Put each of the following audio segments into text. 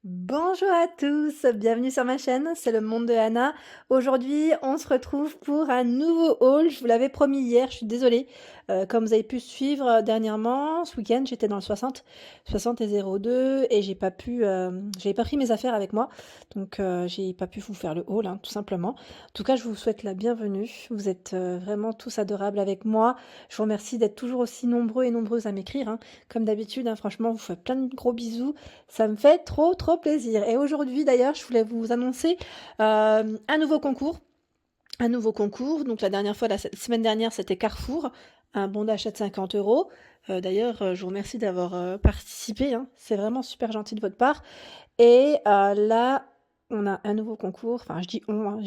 Bonjour à tous, bienvenue sur ma chaîne, c'est le monde de Anna. Aujourd'hui, on se retrouve pour un nouveau haul. Je vous l'avais promis hier, je suis désolée. Comme vous avez pu suivre dernièrement, ce week-end, j'étais dans le 60 et 02 et j'avais pas pris mes affaires avec moi. Donc, j'ai pas pu vous faire le haul, hein, tout simplement. En tout cas, je vous souhaite la bienvenue. Vous êtes vraiment tous adorables avec moi. Je vous remercie d'être toujours aussi nombreux et nombreuses à m'écrire, hein. Comme d'habitude, hein, franchement, vous faites plein de gros bisous. Ça me fait trop plaisir. Et aujourd'hui d'ailleurs, je voulais vous annoncer un nouveau concours. Un nouveau concours. Donc la dernière fois, la semaine dernière, c'était Carrefour. Un bon d'achat de 50 euros. D'ailleurs, je vous remercie d'avoir participé, hein. C'est vraiment super gentil de votre part. Et là, on a un nouveau concours. Enfin, je dis on, hein,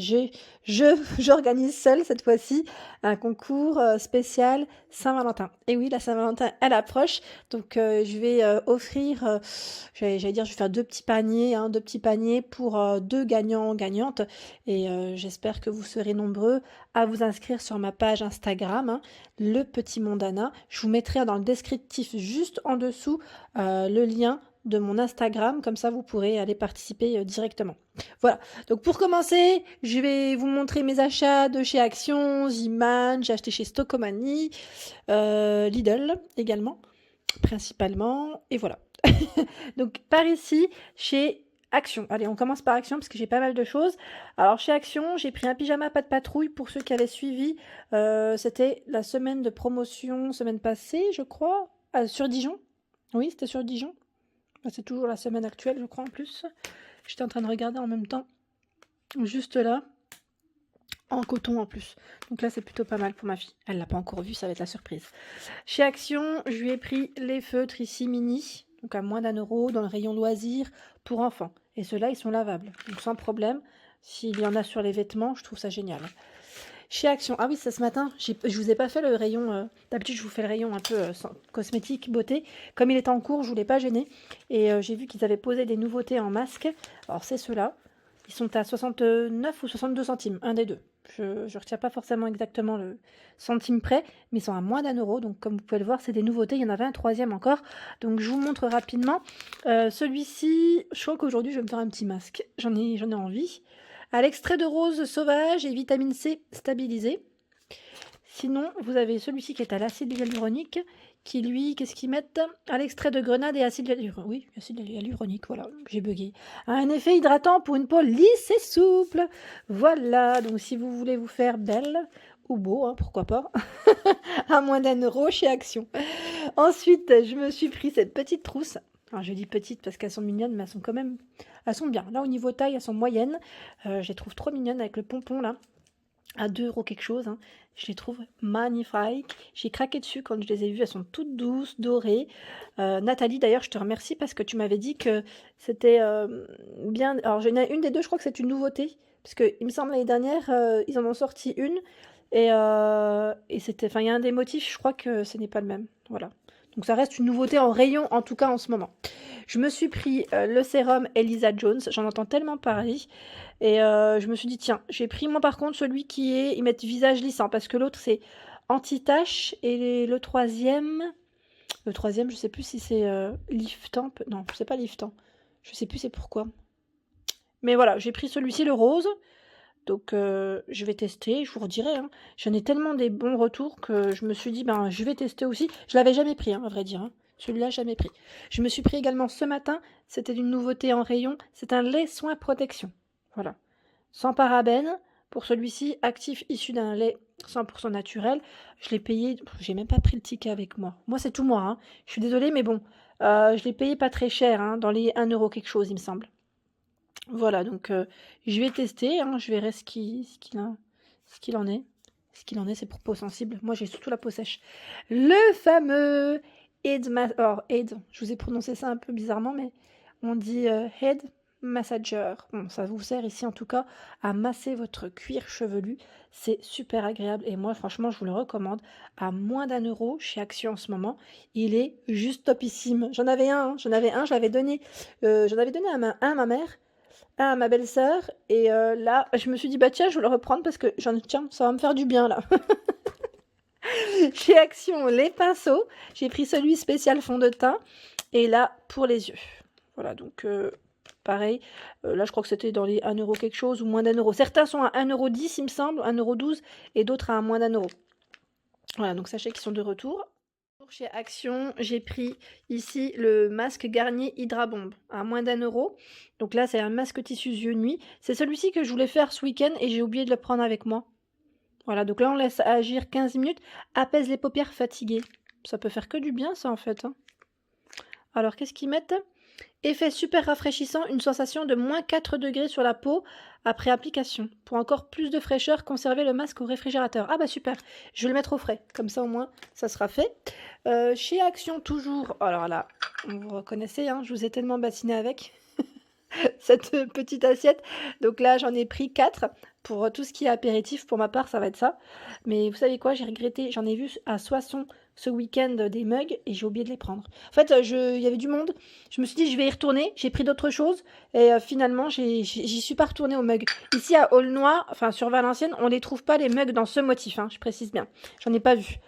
j'organise seule cette fois-ci un concours spécial Saint-Valentin. Et oui, la Saint-Valentin, elle approche. Donc, je vais offrir, j'allais dire, je vais faire deux petits paniers, hein, deux petits paniers pour deux gagnants, gagnantes. Et j'espère que vous serez nombreux à vous inscrire sur ma page Instagram, hein, Le Petit Mondana. Je vous mettrai dans le descriptif juste en dessous le lien de mon Instagram, comme ça vous pourrez aller participer directement. Voilà, donc pour commencer, je vais vous montrer mes achats de chez Action, Ziman, j'ai acheté chez Stockomanie, Lidl également, principalement, et voilà. Donc par ici, chez Action. Allez, on commence par Action parce que j'ai pas mal de choses. Alors chez Action, j'ai pris un pyjama pas de patrouille pour ceux qui avaient suivi. C'était la semaine de promotion, semaine passée, je crois, sur Dijon. Oui, c'était sur Dijon. C'est toujours la semaine actuelle, je crois, en plus. J'étais en train de regarder en même temps. Juste là. En coton en plus. Donc là, c'est plutôt pas mal pour ma fille. Elle l'a pas encore vu, ça va être la surprise. Chez Action, je lui ai pris les feutres ici mini. Donc à moins d'1 € dans le rayon loisirs pour enfants. Et ceux-là, ils sont lavables. Donc sans problème. S'il y en a sur les vêtements, je trouve ça génial. Chez Action, ah oui, c'est ce matin, je vous ai pas fait le rayon, d'habitude je vous fais le rayon un peu cosmétique, beauté. Comme il est en cours, je voulais pas gêner. Et j'ai vu qu'ils avaient posé des nouveautés en masque. Alors c'est ceux-là. Ils sont à 69 ou 62 centimes, un des deux. Je ne retiens pas forcément exactement le centime près, mais ils sont à moins d'1 €. Donc comme vous pouvez le voir, c'est des nouveautés. Il y en avait un troisième encore. Donc je vous montre rapidement. Celui-ci, je crois qu'aujourd'hui je vais me faire un petit masque. J'en ai envie. À l'extrait de rose sauvage et vitamine C stabilisée. Sinon, vous avez celui-ci qui est à l'acide hyaluronique, qui lui, qu'est-ce qu'ils mettent? À l'extrait de grenade et acide hyaluronique. Oui, acide hyaluronique, voilà, j'ai bugué. Un effet hydratant pour une peau lisse et souple. Voilà, donc si vous voulez vous faire belle ou beau, hein, pourquoi pas, à moins d'1 € chez Action. Ensuite, je me suis pris cette petite trousse. Alors, je dis petite parce qu'elles sont mignonnes, mais elles sont bien. Là, au niveau taille, elles sont moyennes. Je les trouve trop mignonnes avec le pompon là, à 2 € quelque chose, hein. Je les trouve magnifiques. J'ai craqué dessus quand je les ai vues. Elles sont toutes douces, dorées. Nathalie, d'ailleurs, je te remercie parce que tu m'avais dit que c'était bien. Alors, j'en ai une des deux, je crois que c'est une nouveauté. Parce que, il me semble, l'année dernière, ils en ont sorti une. Et c'était. Enfin, il y a un des motifs, je crois que ce n'est pas le même. Voilà. Donc, ça reste une nouveauté en rayon, en tout cas en ce moment. Je me suis pris le sérum Elisa Jones. J'en entends tellement parler. Et je me suis dit, tiens, j'ai pris moi par contre celui qui est, ils mettent visage lissant, parce que l'autre c'est anti-tache, et le troisième, je sais plus si c'est liftant, non, c'est pas liftant, je sais plus c'est pourquoi. Mais voilà, j'ai pris celui-ci, le rose, donc je vais tester, je vous redirai, hein. J'en ai tellement des bons retours que je me suis dit, ben je vais tester aussi. Je l'avais jamais pris, hein, à vrai dire, hein. Celui-là, jamais pris. Je me suis pris également ce matin, c'était une nouveauté en rayon, c'est un lait soin protection. Voilà. Sans parabènes. Pour celui-ci, actif issu d'un lait 100% naturel. Je l'ai payé, j'ai même pas pris le ticket avec moi. Moi, c'est tout moi, hein. Je suis désolée, mais bon, je l'ai payé pas très cher, hein, dans les 1 € quelque chose, il me semble. Voilà, donc je vais tester, hein, je verrai ce qu'il en est. Ce qu'il en est, c'est pour peau sensible. Moi, j'ai surtout la peau sèche. Le fameux Aid, je vous ai prononcé ça un peu bizarrement, mais on dit Head Massager. Bon, ça vous sert ici en tout cas à masser votre cuir chevelu. C'est super agréable et moi, franchement, je vous le recommande. À moins d'1 € chez Action en ce moment, il est juste topissime. J'en avais un, hein, je l'avais donné, j'en avais donné à ma mère, un à ma belle-sœur, et là, je me suis dit, bah tiens, je vais le reprendre parce que tiens, ça va me faire du bien là. Chez Action, les pinceaux, j'ai pris celui spécial fond de teint, et là, pour les yeux. Voilà, donc pareil. Là, je crois que c'était dans les 1 € quelque chose ou moins d'1 €. Certains sont à 1,10 € il me semble, 1,12 € et d'autres à moins d'1 €. Voilà, donc sachez qu'ils sont de retour. Chez Action, j'ai pris ici le masque Garnier Hydra Bomb à moins d'1 €. Donc là, c'est un masque tissu yeux nuit. C'est celui-ci que je voulais faire ce week-end et j'ai oublié de le prendre avec moi. Voilà, donc là, on laisse agir 15 minutes. Apaise les paupières fatiguées. Ça peut faire que du bien, ça, en fait, hein. Alors, qu'est-ce qu'ils mettent? Effet super rafraîchissant, une sensation de moins 4 degrés sur la peau après application. Pour encore plus de fraîcheur, conservez le masque au réfrigérateur. Ah bah super, je vais le mettre au frais, comme ça au moins ça sera fait. Chez Action toujours, alors là, vous reconnaissez, hein, je vous ai tellement bassiné avec cette petite assiette. Donc là, j'en ai pris 4 pour tout ce qui est apéritif. Pour ma part, ça va être ça. Mais vous savez quoi, j'ai regretté, j'en ai vu à Soissons ce week-end des mugs et j'ai oublié de les prendre. En fait, il y avait du monde. Je me suis dit, je vais y retourner. J'ai pris d'autres choses et finalement, j'y suis pas retournée aux mugs. Ici à Aulnoy, enfin sur Valenciennes, on les trouve pas les mugs dans ce motif, hein, je précise bien. J'en ai pas vu.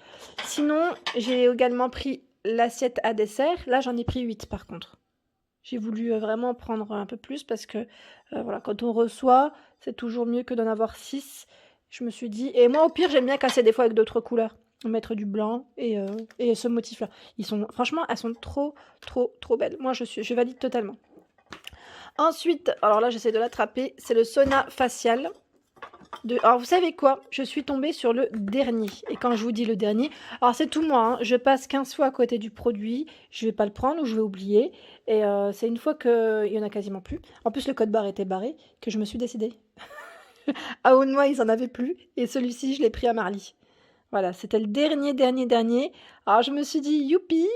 Sinon, j'ai également pris l'assiette à dessert. Là, j'en ai pris 8 par contre. J'ai voulu vraiment prendre un peu plus parce que voilà, quand on reçoit, c'est toujours mieux que d'en avoir 6. Je me suis dit, et moi au pire, j'aime bien casser des fois avec d'autres couleurs. Mettre du blanc et ce motif-là. Franchement, elles sont trop, trop, trop belles. Moi, je valide totalement. Ensuite, alors là, j'essaie de l'attraper. C'est le sauna facial. Alors, vous savez quoi? Je suis tombée sur le dernier. Et quand je vous dis le dernier, alors c'est tout moi, hein. Je passe 15 fois à côté du produit. Je vais pas le prendre ou je vais oublier. Et c'est une fois qu'il y en a quasiment plus. En plus, le code barre était barré que je me suis décidée. À Aulnoy, ils en avaient plus. Et celui-ci, je l'ai pris à Marly. Voilà, c'était le dernier. Alors je me suis dit, youpi,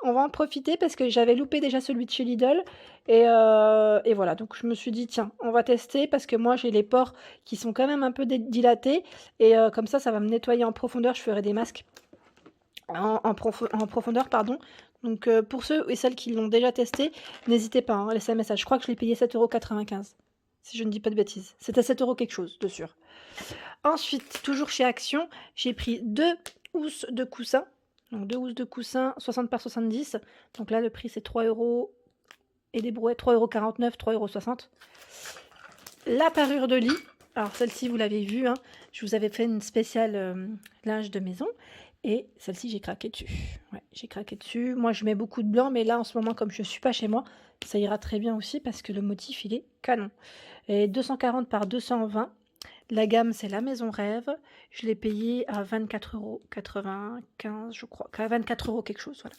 on va en profiter parce que j'avais loupé déjà celui de chez Lidl. Et voilà, donc je me suis dit, tiens, on va tester parce que moi j'ai les pores qui sont quand même un peu dilatés. Et comme ça va me nettoyer en profondeur. Je ferai des masques en profondeur, pardon. Donc pour ceux et celles qui l'ont déjà testé, n'hésitez pas, hein, laissez un message. Je crois que je l'ai payé 7,95 €, si je ne dis pas de bêtises. C'était 7 € quelque chose, de sûr. Ensuite, toujours chez Action, j'ai pris 2 housses de coussins. Donc 2 housses de coussins, 60 par 70. Donc là, le prix, c'est 3 € et des brouettes, 3,49 €, 3,60 €. La parure de lit. Alors celle-ci, vous l'avez vue, hein, je vous avais fait une spéciale linge de maison. Et celle-ci, j'ai craqué dessus. Ouais, j'ai craqué dessus. Moi, je mets beaucoup de blanc, mais là, en ce moment, comme je ne suis pas chez moi, ça ira très bien aussi parce que le motif, il est canon. Et 240 par 220. La gamme, c'est la Maison Rêve. Je l'ai payé à 24,95 €, je crois. À 24 € quelque chose, voilà.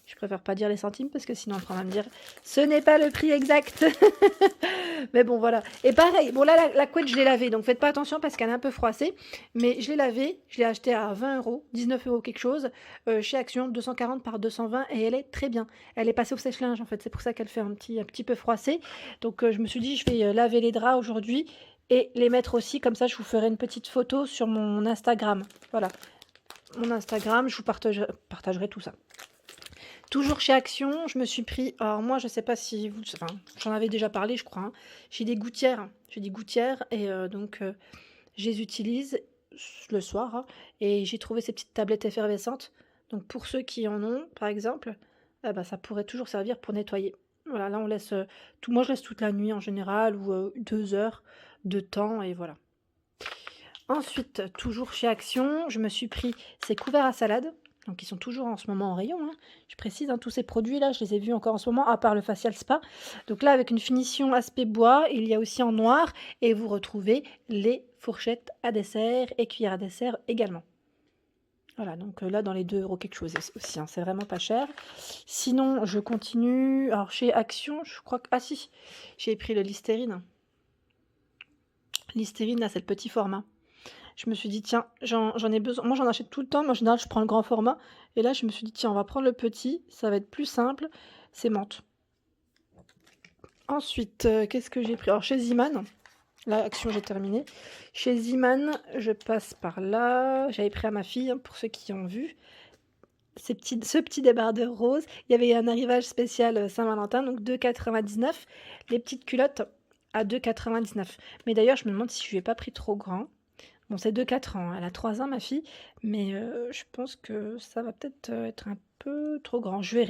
Je préfère pas dire les centimes parce que sinon on va me dire ce n'est pas le prix exact. Mais bon, voilà. Et pareil, bon là, la couette, je l'ai lavée. Donc faites pas attention parce qu'elle est un peu froissée. Mais je l'ai lavée. Je l'ai achetée à 20 €, 19 € quelque chose. Chez Action, 240 par 220. Et elle est très bien. Elle est passée au sèche-linge en fait. C'est pour ça qu'elle fait un petit peu froissée. Donc je me suis dit, je vais laver les draps aujourd'hui. Et les mettre aussi, comme ça je vous ferai une petite photo sur mon Instagram. Voilà, mon Instagram, je vous partagerai tout ça. Toujours chez Action, je me suis pris, alors moi je sais pas si vous, enfin j'en avais déjà parlé je crois, hein. J'ai des gouttières et donc je les utilise le soir, hein, et j'ai trouvé ces petites tablettes effervescentes. Donc pour ceux qui en ont par exemple, bah, ça pourrait toujours servir pour nettoyer. Voilà, là on laisse tout, moi je laisse toute la nuit en général ou 2 heures de temps et voilà. Ensuite, toujours chez Action, je me suis pris ces couverts à salade. Donc ils sont toujours en ce moment en rayon, hein. Je précise, hein, tous ces produits-là, je les ai vus encore en ce moment, à part le facial spa. Donc là, avec une finition aspect bois, il y a aussi en noir. Et vous retrouvez les fourchettes à dessert et cuillères à dessert également. Voilà, donc là, dans les 2 € quelque chose aussi, hein, c'est vraiment pas cher. Sinon, je continue. Alors chez Action, je crois que... Ah si, j'ai pris le Listerine. Listerine, là, c'est le petit format. Je me suis dit, tiens, j'en ai besoin. Moi, j'en achète tout le temps. Mais en général, je prends le grand format. Et là, je me suis dit, tiens, on va prendre le petit. Ça va être plus simple. C'est menthe. Ensuite, qu'est-ce que j'ai pris? Alors, chez Ziman, là, Action, j'ai terminé. Chez Ziman, je passe par là. J'avais pris à ma fille, hein, pour ceux qui ont vu. Ce petit débardeur rose. Il y avait un arrivage spécial Saint-Valentin, donc 2,99 €. Les petites culottes à 2,99 €. Mais d'ailleurs, je me demande si je lui ai pas pris trop grand. Bon, c'est de 4 ans, hein. Elle a 3 ans, ma fille, mais je pense que ça va peut-être être un peu trop grand. Je vais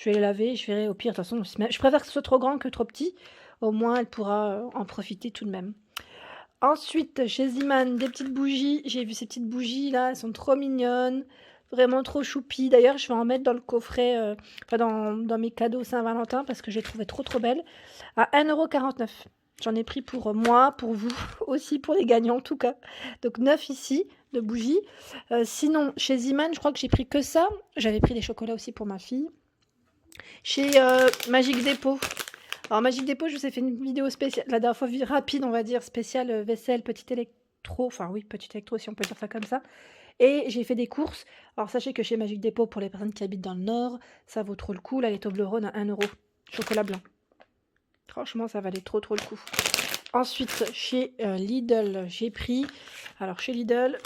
les laver, je verrai au pire, de toute façon, je préfère que ce soit trop grand que trop petit. Au moins, elle pourra en profiter tout de même. Ensuite, chez Ziman, des petites bougies. J'ai vu ces petites bougies là, elles sont trop mignonnes, vraiment trop choupies. D'ailleurs, je vais en mettre dans le coffret, enfin dans mes cadeaux Saint-Valentin parce que je les trouvais trop trop belles. À 1,49 €. J'en ai pris pour moi, pour vous, aussi pour les gagnants en tout cas. Donc 9 ici de bougies. Sinon, chez Ziman, je crois que j'ai pris que ça. J'avais pris des chocolats aussi pour ma fille. Chez Magic Depot. Alors Magic Depot, je vous ai fait une vidéo spéciale, la dernière fois rapide, on va dire, spéciale vaisselle, petit électro, enfin oui, petit électro si on peut dire ça comme ça. Et j'ai fait des courses. Alors sachez que chez Magic Depot, pour les personnes qui habitent dans le Nord, ça vaut trop le coup. Là, les Toblerone à 1 €. Chocolat blanc. Franchement, ça valait trop trop le coup. Ensuite, chez Lidl, j'ai pris... Alors chez Lidl,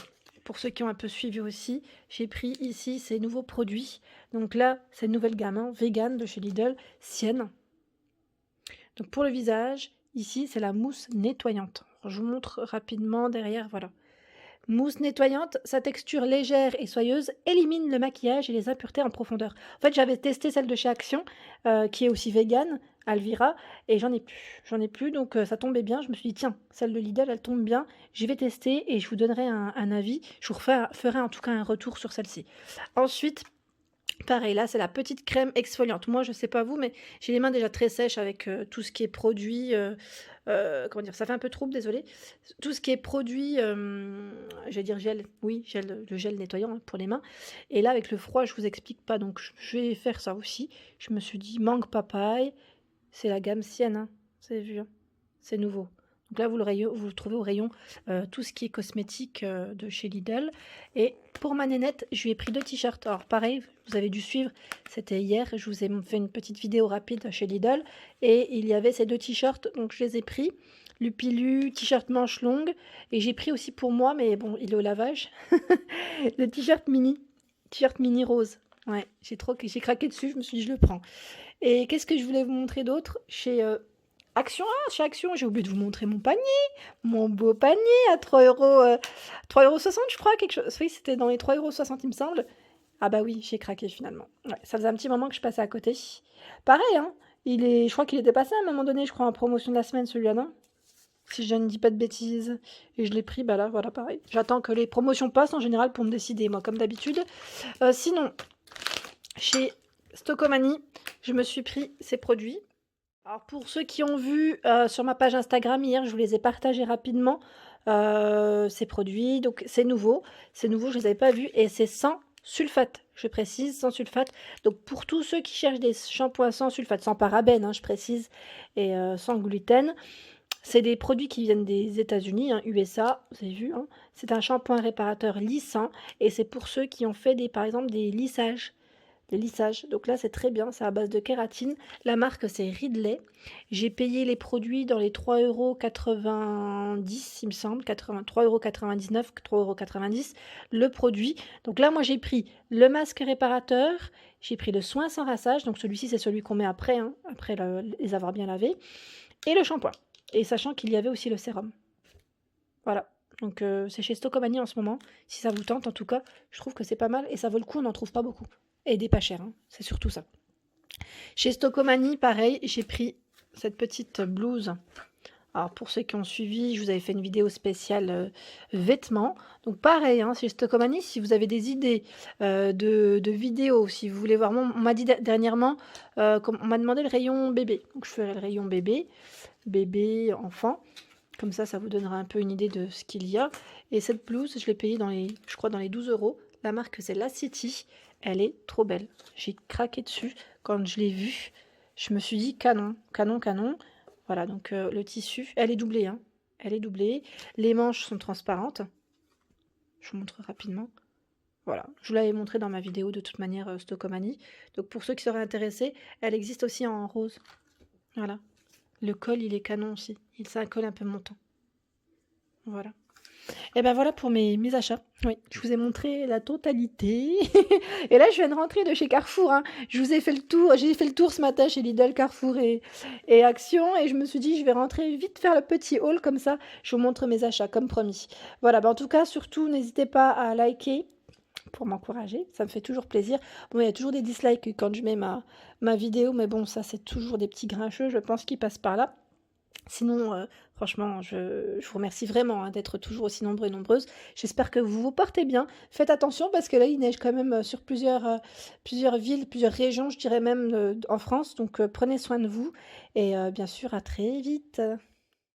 pour ceux qui ont un peu suivi aussi, j'ai pris ici ces nouveaux produits. Donc là, c'est une nouvelle gamme, hein, vegan de chez Lidl, Sienne. Donc pour le visage, ici, c'est la mousse nettoyante. Alors, je vous montre rapidement derrière, voilà. Mousse nettoyante, sa texture légère et soyeuse élimine le maquillage et les impuretés en profondeur. En fait, j'avais testé celle de chez Action, qui est aussi vegan, Alvira, et j'en ai plus, donc ça tombait bien. Je me suis dit, tiens, celle de Lidl, elle tombe bien, je vais tester et je vous donnerai un avis. Je vous ferai en tout cas un retour sur celle-ci. Ensuite, pareil, là, c'est la petite crème exfoliante. Moi, je sais pas vous, mais j'ai les mains déjà très sèches avec tout ce qui est produit. Comment dire, ça fait un peu trouble, désolé. Tout ce qui est produit, je vais dire gel, oui, le gel nettoyant hein, pour les mains. Et là, avec le froid, je vous explique pas, donc je vais faire ça aussi. Je me suis dit mangue papaye, c'est la gamme Sienne, hein, vous avez vu, hein, c'est nouveau. Donc là, vous le trouvez au rayon tout ce qui est cosmétique de chez Lidl. Et pour ma nénette, je lui ai pris 2 t-shirts. Alors pareil, vous avez dû suivre, c'était hier, je vous ai fait une petite vidéo rapide chez Lidl. Et il y avait ces 2 t-shirts, donc je les ai pris. Lupilu, t-shirt manche longue. Et j'ai pris aussi pour moi, mais bon, il est au lavage, le t-shirt mini rose. Ouais, j'ai craqué dessus, je me suis dit je le prends. Et qu'est-ce que je voulais vous montrer d'autre chez Action, chez Action, j'ai oublié de vous montrer mon panier, mon beau panier à 3,60 €, je crois, quelque chose. Oui, c'était dans les 3,60 €, il me semble. Ah bah oui, j'ai craqué finalement. Ouais, ça faisait un petit moment que je passais à côté. Pareil, hein, je crois qu'il était passé à un moment donné, je crois, en promotion de la semaine, celui-là, non? Si je ne dis pas de bêtises. Et je l'ai pris, bah là, voilà, pareil. J'attends que les promotions passent en général pour me décider, moi, comme d'habitude. Sinon, chez Stocomanie, je me suis pris ces produits. Alors pour ceux qui ont vu sur ma page Instagram hier, je vous les ai partagés rapidement, ces produits. Donc c'est nouveau, je ne les avais pas vus et c'est sans sulfate, je précise, sans sulfate. Donc pour tous ceux qui cherchent des shampoings sans sulfate, sans parabènes, hein, je précise, et sans gluten, c'est des produits qui viennent des États-Unis, hein, USA, vous avez vu, hein. C'est un shampoing réparateur lissant et c'est pour ceux qui ont fait par exemple des lissages. Les lissages. Donc là, c'est très bien. C'est à base de kératine. La marque, c'est Ridley. J'ai payé les produits dans les 3,90 €, il me semble. 3,99 €, 3,90 € le produit. Donc là, moi, j'ai pris le masque réparateur. J'ai pris le soin sans rinçage. Donc celui-ci, c'est celui qu'on met après, hein, après les avoir bien lavés. Et le shampoing. Et sachant qu'il y avait aussi le sérum. Voilà. Donc c'est chez Stocomanie en ce moment. Si ça vous tente, en tout cas, je trouve que c'est pas mal. Et ça vaut le coup, on n'en trouve pas beaucoup. Et des pas chers, hein, c'est surtout ça. Chez Stocomanie, pareil, j'ai pris cette petite blouse. Alors pour ceux qui ont suivi, je vous avais fait une vidéo spéciale vêtements. Donc pareil, hein, chez Stocomanie, si vous avez des idées de vidéos, si vous voulez voir, on m'a dit dernièrement, on m'a demandé le rayon bébé. Donc je ferai le rayon bébé, enfant. Comme ça vous donnera un peu une idée de ce qu'il y a. Et cette blouse, je l'ai payée je crois dans les 12 €. La marque, c'est La City. Elle est trop belle. J'ai craqué dessus. Quand je l'ai vue, je me suis dit canon, canon, canon. Voilà, donc le tissu, elle est doublée, hein. Elle est doublée. Les manches sont transparentes. Je vous montre rapidement. Voilà, je vous l'avais montré dans ma vidéo de toute manière Stocomanie. Donc pour ceux qui seraient intéressés, elle existe aussi en rose. Voilà. Le col, il est canon aussi. C'est un col un peu montant. Voilà. Et ben voilà pour mes achats. Oui, je vous ai montré la totalité. Et là, je viens de rentrer de chez Carrefour, hein. Je vous ai fait le tour, j'ai fait le tour ce matin chez Lidl, Carrefour et Action. Et je me suis dit, je vais rentrer vite faire le petit haul comme ça. Je vous montre mes achats, comme promis. Voilà, en tout cas, surtout, n'hésitez pas à liker pour m'encourager. Ça me fait toujours plaisir. Bon, il y a toujours des dislikes quand je mets ma vidéo, mais bon, ça, c'est toujours des petits grincheux, je pense, qui passent par là. Sinon, franchement, je vous remercie vraiment, hein, d'être toujours aussi nombreux et nombreuses. J'espère que vous vous portez bien. Faites attention parce que là, il neige quand même, sur plusieurs villes, plusieurs régions, je dirais même, en France. Donc, prenez soin de vous et bien sûr, à très vite.